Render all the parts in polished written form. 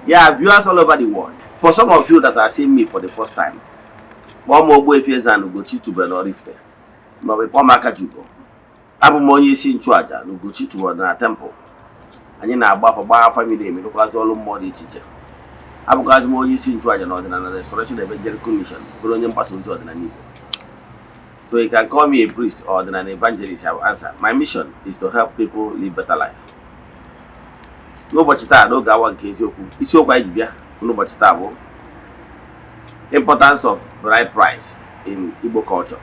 Yeah, viewers all over the world. For some of you that are seeing me for the first time, Ogbuefi Ezeana ugochitubelu Oraifite. Ma we kpọọ m aka Jugo. Abụ m onye isi nchụaja na ugochitubelu na temple. Anyị na-agbafa gbaa family emedokwazi ọrụ mmụọ dị iche iche. Abụkwazi m onye isi nchụaja na ọdịnala Restoration Evangelical Mission, bụrụ onye mgbasa ozi ọdịnala Igbo. So you can call me a priest or an evangelist. I will answer. My mission is to help people live better life. N'ụbọchị taa n'oge awa nke eziokwu, isiokwu anyị ji bịa n'ụbọchị taa bụ importance of bride price in Igbo culture.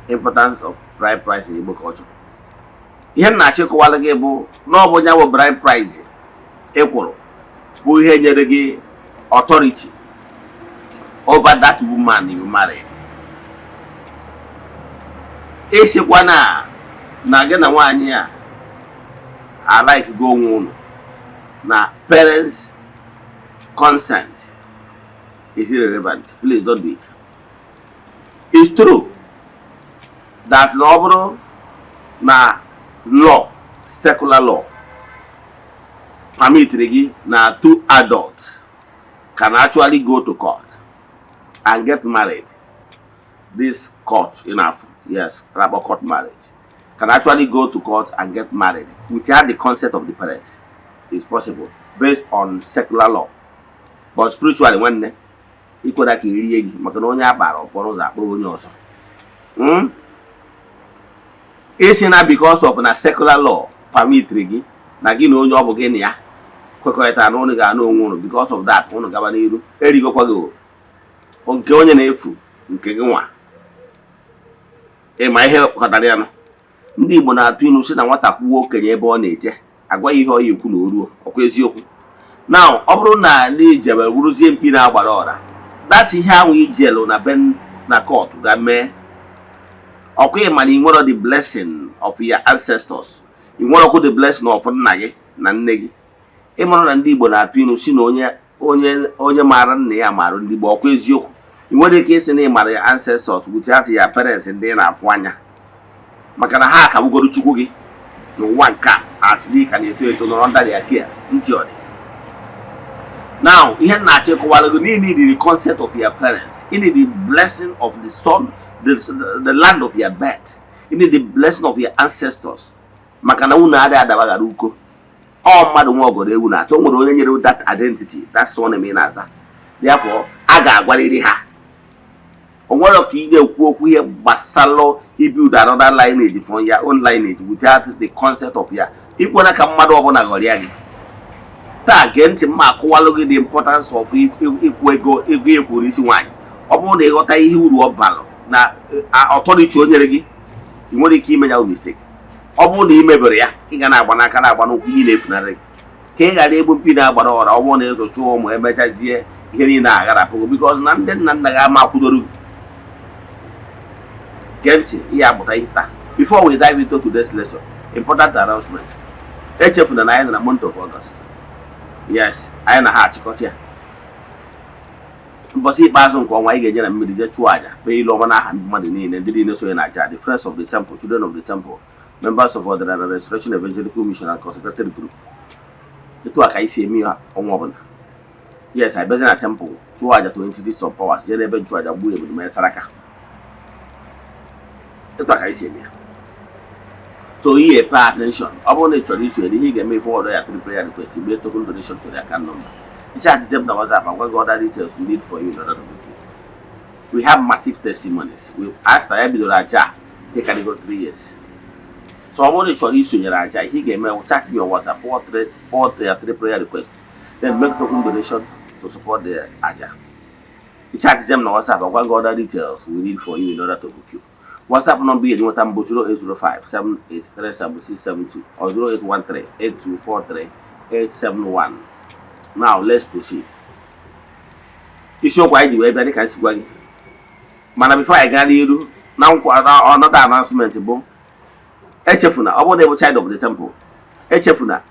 Importance of bride price in Igbo culture. Ihe m na-achọ ịkọwara gị bụ na ọ bụ ya bụ bride price ekwuru bụ ihe nyere gị authority over that woman you married. Esikwa na gị na nwaanyị a I like go on. Now, parents' consent is irrelevant. Please don't do it. It's true that no law, secular law, permit na two adults can actually go to court and get married. This court enough, yes, about court marriage. Can actually go to court and get married without the consent of the parents. It's possible based on secular law. But spiritually, when you could have it's not because of a secular law permit rigi nagi no job again ya because of that one gabaniru erigo kwago onke onye na-efu nke gị nwa ma ihe kọtara ya. Ndị Igbo na-atụ ilu si na nwata kwuo okenye ebe ọ na-eje agwa ihe ọ yikwu na oruo ọkwa eziokwu. Now ọ bụrụ na n'ijebe wuruzie mkpi na-agbara ọra, that ihe ahụ ijelu na ben na court ga mee ọkwa ịma na ị nwere the blessing of your ancestors, ị nwere ọkụ the blessing of nna gị na nne gị. Ịmara na ndị Igbo na-atụ ilu si na onye maara nna ya maara ndị Igbo ọkwa eziokwu. Ị nwere ike isi na ị mara ya ancestors without your parents ndị na-afụ anya maka na ha ka bugoro chukwu gị n'ụwa nke asịrị ka na-eto eto nọrọ under their care ntị ọ dị. Now ihe na-achọ ịkọwara gị you need the consent of your parents, you need the blessing of the son, the land of your birth, you need the blessing of your ancestors maka na unu adịghị adabagara uko ọ mmadụ nwa ọgọdọ ewu na atọ nwere onye nyere that identity, that's one eme na-aza. Therefore a ga-agwarịrị ha onwere ka ị na-ekwu okwu ihe gbasara build another lineage from your own lineage without the consent of ya. Ikwena ka mmadụ ọbụla ghọrịa gị taa gee ntị mma akụwalụ gị the importance of ikwu ego ekwuru isi nwaanyị. Ọ bụrụ na ịghọta ihe uru ọ balụ na authority o nyere gị, ị nwere ike ime ya mistake. Ọ bụrụ na ị mebere ya, ị ga na-agba n'aka na-agba n'ụkwụ ihe na-efunarị gị ka ị ghara egbu mkpi na-agbara ọra. Ọ bụrụ na ịzụcha ụmụ emechazie ihe niile agharapụgo because na ndị nna nna gị ama akwụdoro gị. Before we dive into today's lecture, important announcement. Echefuna na anyị na month of August. Yes, anyị na ha achịkọta ya. Mbọsị ikpeazụ nke ọnwa anyị ga-eje na mmiri je chụọ aja kpee ilu ọma n'aha mmadụ niile ndị niile sonye na aja, the friends of the temple, children of the temple, members of the Restoration Evangelical Mission and consecrated group. Etu a ka anyị si eme ya ọnwa ọbụla. Yes, I bezi na temple chụọ aja to introduce some powers je n'ebe nchụ aja gbuo ebudu mee saraka. So here pay attention. Upon the tradition, he can make forward their 3 prayer requests. He made token donation to their account number. The chat is them that was up and what other details we need for you in order to book you. We have massive testimonies. We asked every Raja, they can go 3 years. So I want the tradition Raja, he gave me chat me on WhatsApp for their 3 prayer requests. Then make token donation to support the Aja. The chat is them on WhatsApp and what other details we need for you in order to book you. WhatsApp number is 0805-7837-672 or 0813-8243-871. Now let's proceed. Issue why the way that can see. Man, before I get you now another announcement. Echefuna, I want to child of the temple. Echefuna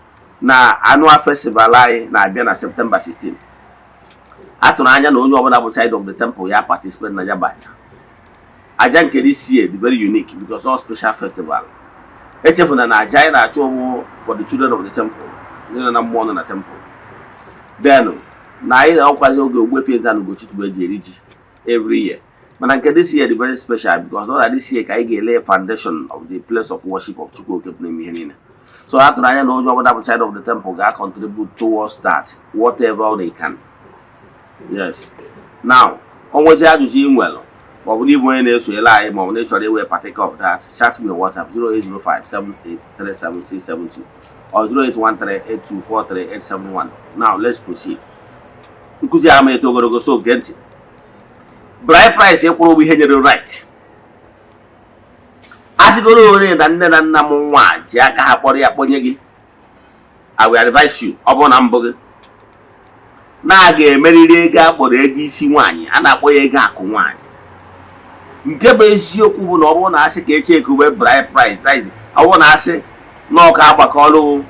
na annual festival na abia na September 16. Atunanya na onye ọbụla bụ child of the temple ya participate na ya baja. Aja nke this year be very unique because all special festival. Echefuna na aja na achọ for the children of the temple. Ndị na mmụọ na temple. Then na anyị na-ọkwazi oge Ogbuefi Ezeana ugochitubelu ji eri ji every year. Mana nke this year is very special because not that this year ka anyị ga-ele foundation of the place of worship of Chukwu oke pụrụ ime ihe niile. So a tụrụ anya na onye ọbụla bụ side of the temple ga-contribute towards that whatever they can. Yes. Now, o nwezi ajụjụ ị nwere ma ọ bụ n'ịbụ onye na-esonyere anyị ma ọ bụ na ị chọrọ iwe partake of that, chat me on WhatsApp 08057837672 or 08138243871. Now let's proceed. Nkụzi ama eto ogologo so gee ntị. Bride price ekwuru bụ ihe nyere right. Asịgoro onye na nne na nna m nwa ji aka ha kpọrọ ya kponye gị, I will advise you, ọ bụrụ na mbụ gị na ga-emerịrị ego akpọrọ ego isi nwaanyị, a na-akpọ ya ego akụ nwaanyị. Nke bụ eziokwu bụ na ọ bụrụ na asị ka eche ekube bride price, that is, ọ bụrụ na asị na ọka agbakọrọ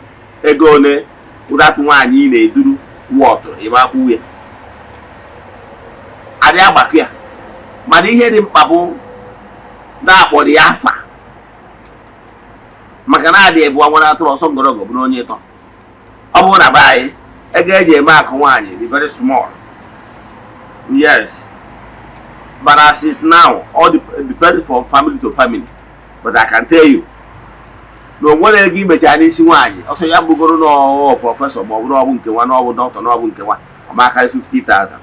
ego one ụdatụ nwaanyị ị na-eduru wọtụ ịmakwụ ya adị agbakọ ya, mana ihe dị mkpa bụ na-akpọrọ ya afa, maka na adị ebu nwere atụrụ ọsọ ngọrọgọ bụrụ onye ịtọ. Ọ bụrụ na be anyị ego eji eme akụ nwaanyị dị very small. Yes, but as it now all depends from family to family, but I can tell you na onwere ego imechara n'isi nwaanyị ọsọ ya bụgoro na prọfesọ ma ọ bụ na ọ bụ nke nwa na ọ bụ dọkịta na ọ bụ nke nwa ọmakarị 50,000.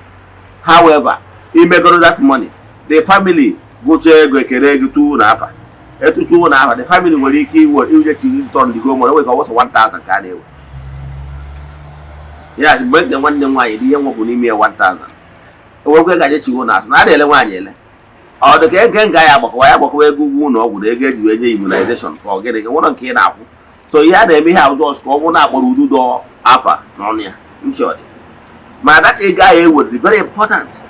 However, imegoro that money, the family gụcha ego ekere ego tuwu na afa etuchuo na afa, the family nwere ike iwe chiri tọn digo mọrọ enwe ka ọsọ 1,000 ka a na-ewe. Yes, mgbe nke nwanne nwaanyị dị ihe nwepụ n'ime ya 1,000 ewekwe gaje chiwo na asụ na adịele nwaanyị ele ọ dị ka ege nga ya agbakọwa ego ugwu na ọgwụ na ego eji wee nye immunization ka ọ gịnị ka nwere nke ị na-akwụ. So ihe a na-eme ihe outdoors ka ọ bụrụ na-akpọrọ ududo afa n'ọnụ ya nchi ọ dị, mana data ego ahụ ewere very important.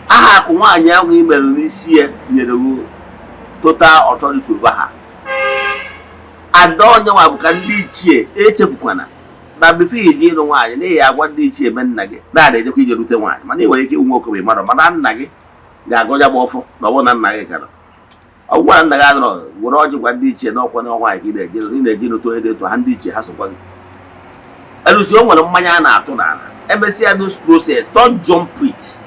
Aha akụ nwaanyị ahụ i mere n'isi ya nyere total authority over ha. Ada onye nwa bụ ka ndị ichie echefukwana na bifo iji ịlụ nwaanyị n'ihi agwa ndị ichie ebe nna gị na-ada ejekwa ije rute nwaanyị, mana ị nwere ike nwe okenye mmadụ mana nna gị ga-agụ ya gba ọfọ na ọ bụrụ na nna gị gara ọ gwara nna gị adọrọ were ọjị gwa ndị ichie n'ọkwa na nwaanyị ka ị na-eji n'oto onye dị eto ha ndị ichie ha sokwa gị. Elusi o nwere mmanya a na-atụ n'ala emesịa this process, don't jump it.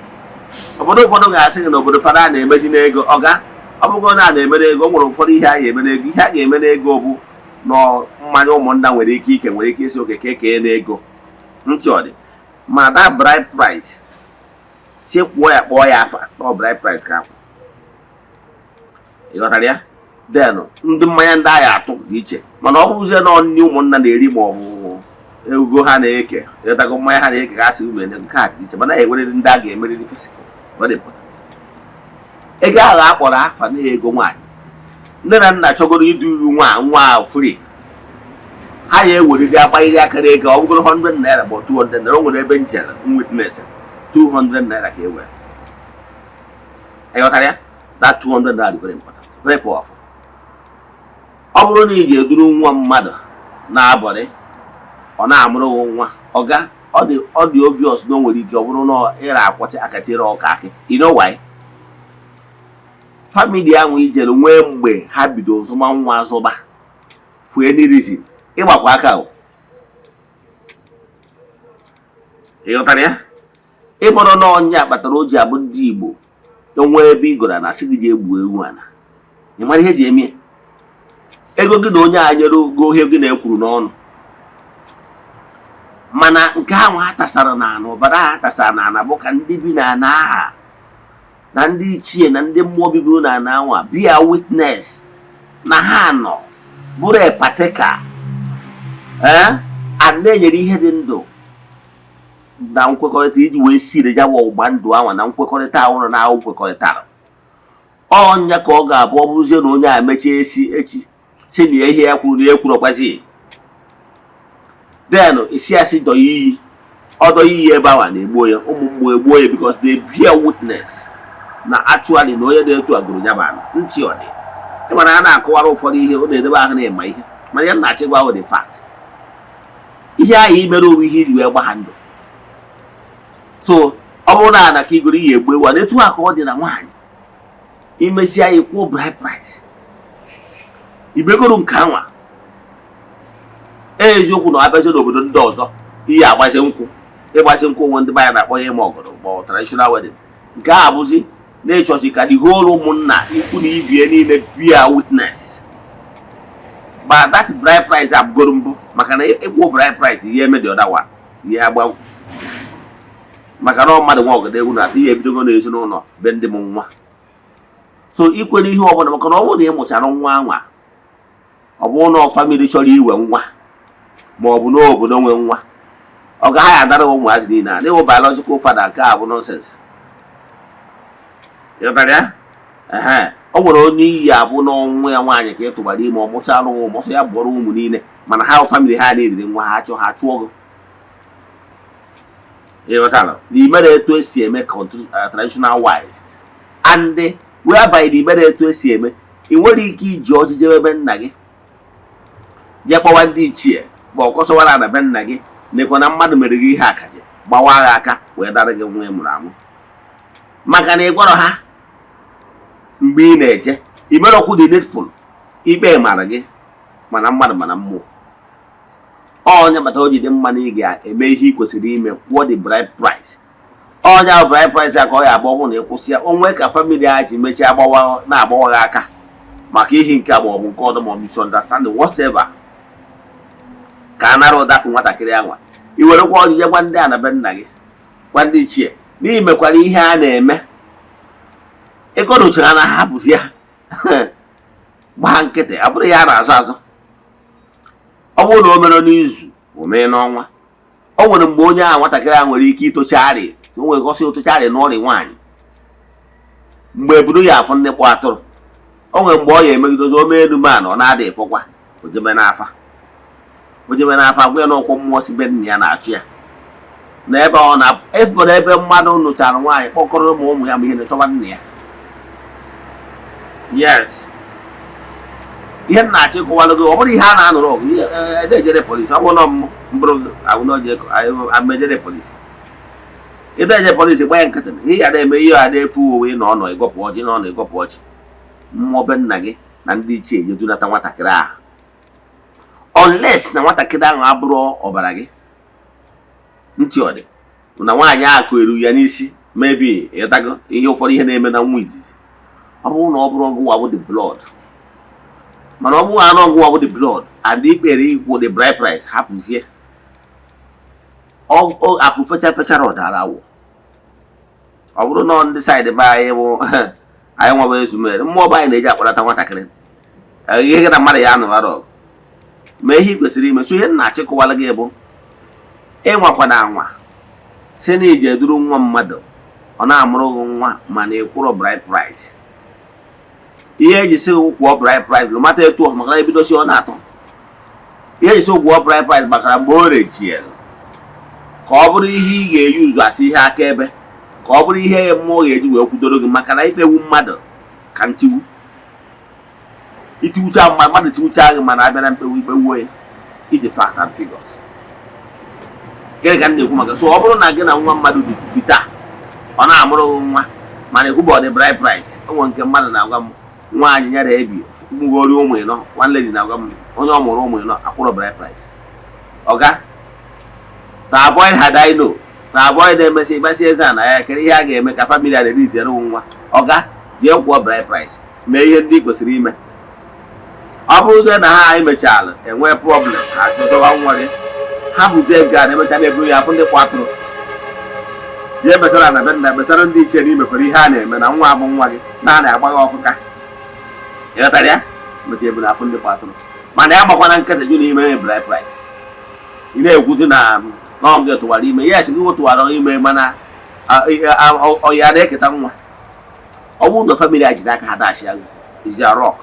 Obodo ụfọdụ ga-asị gị na obodo fada na-emezi n'ego ọga ọ bụgo na na-emere ego, o nwere ụfọdụ ihe a ga-eme n'ego. Ihe a ga-eme n'ego bụ na mmanya ụmụnna nwere ike nwere ike isi oke ka ekee n'ego ntị ọ dị, ma that bride price si kwuo ya kpọọ ya afa na bride price ka akwụ. Ịghọtara ya? Then ndị mmanya ndị agha atụ dị iche, mana ọ bụzie na ndị ụmụnna na-eri ma ọ bụ ego ha na-eke ịghọtago mmanya ha na-eke gasị ume nke a dị iche, mana enwere ndị a ga-emerịrị physical. Very important. Ego ahụ akpọrọ afa na ego nwaanyị, nne na nna chọgoro idu nwa free, ha ya eweriri agbanyere akara ego ọ bụgoro 100 naira ma 200 naira. O nwere ebe njere witness 200 naira ka e were. Ịghọtara ya? That 200 naira is very important, very powerful. Ọ bụrụ na ị ga-eduru nwa mmadụ na-abọrị ọ na-amụrụ nwa ọga ọ dị obvious na o nwere ike ọ bụrụ na ịra akwọcha akatịrị ọka akị. You know why? Family ahụ ijere nwee mgbe ha bido zụma nwa azụba for any reason ịgbakwa aka o. Ịghọtara ya? Ịkpọrọ na ọnya kpatara o ji abụ ndị Igbo enwe ebe igora na asị gị ji egbu ewu ana. Ị mara ihe ji eme ego gị na onye a nyere ogo ihe gị na-ekwuru n'ọnụ, mana nke ahụ ha tasara n'ala ụbara ha tasara n'ala bụ ka ndị bi n'ala aha na ndị ichie na ndị mmụọ bibiri n'ala anwa bịa witness na ha nọ bụrụ epateka a na-enyere ihe dị ndụ na nkwekọrịta iji wee siri ya wa ụgba ndụ anwa na nkwekọrịta ahụ na ahụ nkwekọrịtara. Ọnya ka ọ ga-abụ ọ bụrụzie na onye a mechie echi si na ihe ya kwuru na ekwuru ọkwazi then isi asị dọ iyi ọdọ iyi ebe awa na-egbuo ya, ụmụ mgbe egbuo ya because they bear witness na actually na onye na-etu agụrụ ya bana ntị ọ dị. Ịmara a na-akọwara ụfọdụ ihe ọ na-edebe ahụ na-ema ihe, mana ya na-achịgwa ahụ the fact ihe ahụ imere onwe ihe iri wee gba ha ndụ. So ọ bụrụ na ana ka igoro ihe egbu ewu na etu a ka ọ dị na nwaanyị imesi anyị kwụọ bride price ibegoro nke anwa eziokwu na abịazi n'obodo ndị ọzọ ihe agbazi nkwụ ịgbasi nkwụ onwe ndị banya na-akpọ ihe ma ọgọdọ ma traditional wedding. Nke a abụzi na-echọchi ka the whole ụmụnna ikwu na ibie niile bia witness. But that bride price abụgoro mbụ maka na ịkwụ bride price ihe eme the other one ihe agba maka na mmadụ nwa ọgọdọ egwu na-atụ ihe ebidogo n'ezinụlọ be ndị m nwa. So ikwere ihe ọbụla maka na ọ bụrụ na ị mụchara nwa anwa ọ bụrụ na family chọrọ iwe nwa ma ọ bụ n'obodo nwe nwa ọ gaghị adara ụmụazị niile a na-ewu biological father nke a bụ nonsense. ịghọtara ya? Ọ nwere onye iyi abụ n'ọnwa ya nwaanyị ka ị tụbara ime ọ mụchara ụmụ ọsọ ya bụọrọ ụmụ niile mana ha family ha na-eriri nwa ha chụọ gị. ịghọtara na imere etu esi eme traditional wise and whereby na imere etu esi eme ị nwere ike iji ọjị jebe ebe nna gị jee kpọwa ndị ichie ma ọ kọsọwara na be nna gị nekwa na mmadụ mere gị ihe akaje gbawa ha aka wee dara gị nwa ị mụrụ amụ maka na ị gwọrọ ha mgbe ị na-eje imerọkwu dị needful ikpe mara gị mana mmadụ mana mmụọ. Onye bata o ji dị mma na ị ga-eme ihe ị kwesịrị ime kwụọ the bride price. Onye ahụ bride price a ka ọ ya agba na ịkwụsị ya onwe ka family ha ji mechie na-agbawa gị aka maka ihe nke agba bụ nke ọdụ ma misunderstanding whatever ka a nara ụdatụ nwatakịrị anwa i werekwa ọjije gwa ndị a na be nna gị gwa ndị ichie n'ihi mekwara ihe a na-eme ịkọdochara na hapụzi ya gbaa nkịtị abụrụ ya a na-azụ azụ. Ọ bụrụ na o mere n'izu o mee n'ọnwa o nwere mgbe onye ahụ nwatakịrị ahụ nwere ike itochagharị o nwere gosi otochagharị n'ọrịa nwaanyị mgbe eburu ya afọ nnekpọ atụrụ o nwere mgbe ọ ya emegidozi o mee enume ọ na-ada efọkwa ojebe n'afa gwa ya n'ọkwụ mmụọ si be nna ya na-achụ ya n'ebe ọ na-efere ebe mmadụ nụchara nwaanyị kpọkọrọ ụmụ ya ma ihe na-achọba nna ya. Yes, ihe na-achọ ịkọwalụ gị ọ bụrụ ihe a na-anụrụ ọgụ ejere polisi ọ bụrụ na mbụrụ amejere polisi ebe eje polisi gbanye nkịtị ihe ya na-eme ihe a na-efu owe na ọnọ ịgọpụ ọjị na ọnọ ịgọpụ ọjị mmụọ be nna gị na ndị ichie jedunata nwatakịrị ahụ unless na nwatakịrị ahụ abụrụ ọbara gị ntị ọ dị na nwaanyị akụ eru ya n'isi mebi ịtago ihe ụfọdụ ihe na-eme na nwa izizi ọ bụrụ na ọ bụrụ ọgụ wabụ the blood mana ọ bụrụ anụ ọgụ wabụ the blood and ikpere ikwu the bride price hapụzie akụ fechara ọdara awụ ọ bụrụ na ndị saịdị be anyị bụ anyị nwaba ezumere mmụọ be anyị na-eji akpọrọta nwatakịrị ihe gị na mmadụ ya anụghara ọgụ ma ihe kwesịrị ime so ihe na-achịkọwala gị bụ ịnwakwana anwa si na ije duru nwa mmadụ ọ na-amụrụ gị nwa mana ịkwụrụ bride price. Ihe eji si ụkwụọ bride price lụ mata etu ọ maka ebidosi ọ na-atọ ihe eji si ụkwụọ bride price makara mgbe o rechiel ka ọ bụrụ ihe ị ga-eyuzu asị ihe akaebe ka ọ bụrụ ihe mmụọ ga-eji wee kwudoro gị maka na ikpewu mmadụ ka ntiwu itiwucha mmadụ tiwucha gị mana abịa na mkpewu ikpewuo ya iji fact and figures. Gịnị ka m na-ekwu maka so ọ bụrụ na gị na nwa mmadụ dị taa ọ na-amụrụ gị nwa mana ekwuba ọ dị bride price o nwere nke mmadụ na-agwa m nwaanyị nyere ebi mgori ụmụ ịnọ nwanne dị na-agwa m onye ọ mụrụ ụmụ ịnọ akwụrụ bride price. Ọga to avoid hadino to avoid emesi ịgbasi Eze-Ana ya kere ihe a ga-eme ka family a na-eriziere nwa ọga jee kwụọ bride price mee ihe ndị kwesịrị ime. Ọ bụrụzie na ha emechala enwee problem ha chọzọwa nwa gị ha bụzie ga na-emecha na-eburu ya afọ ndị kwatụrụ ihe besara na be nna besara ndị iche na imekwara ihe a na-eme na nwa abụ nwa gị na na-agbaghị ọkụka ịghọtara ya maka ebu na afọ ndị kwatụrụ mana ya gbakwana nkịtị jụ na ime bride price ị na-ekwuzi na n'oge tụwara ime yes gị tụwara ime mana ọya na-eketa nwa ọ bụrụ na famili a jiri aka ha dachi ya izi rọk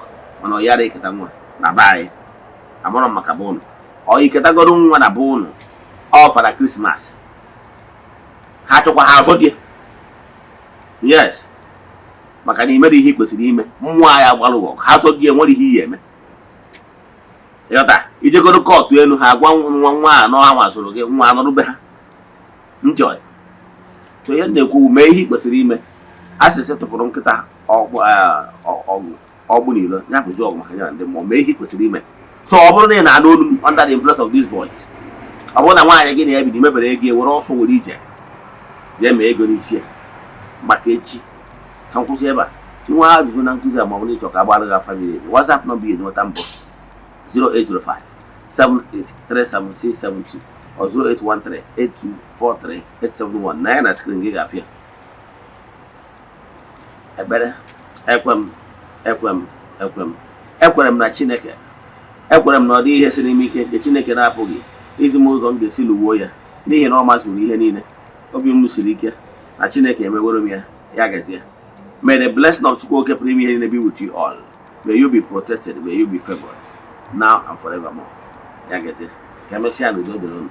mana ọya na-eketa nwa na be anyị amụrụ maka be ụnụ ọ iketagoro nwa na be ụnụ ọ fara krismas ha chọkwa ha azọ dị yes maka na imere ihe kwesịrị ime mmụọ anyị agbalụghọ ha azọ dị enwere ihe ihe eme ịghọta ijegoro kọtụ elu ha gwa nwa anọ ha nwazụrụ gị nwa anọrụbe ha ntị ọya so ihe na-ekwu mee ihe kwesịrị ime asịsị tụpụrụ nkịta ọgbụ n'ilo ya kwụzi ọgụ maka ya ndị mmụọ mee ihe kwesịrị ime so ọ bụrụ na ị na-anụ olu under the influence of these boys ọ bụrụ na nwaanyị gị na ya bido mebere ego were ọsọ were ije jee mee ego n'isi ya maka echi ka nkwụsị ebe a nwa ajụjụ na nkụzi a ma ọ bụrụ ịchọ ka agbara gị family WhatsApp nọmba ihe nweta mbụ 0805 7837672 or 0813 8243 871 na ya na skrin gị ga-afịa ekpere ekwere m na Chineke ekwere m na ọ dị ihe siri ime ike nke Chineke na-apụghị izi m ụzọ m ga-esi lụwuo ya n'ihi na ọ mazuru ihe niile obi m siri ike na Chineke emeworo m ya ya gazie. May the blessing of Chukwu oke pụrụ ime ihe niile be with you all. May you be protected, may you be favored now and forevermore. Ya gazie. Ka emesịa n'udo dịrị unu.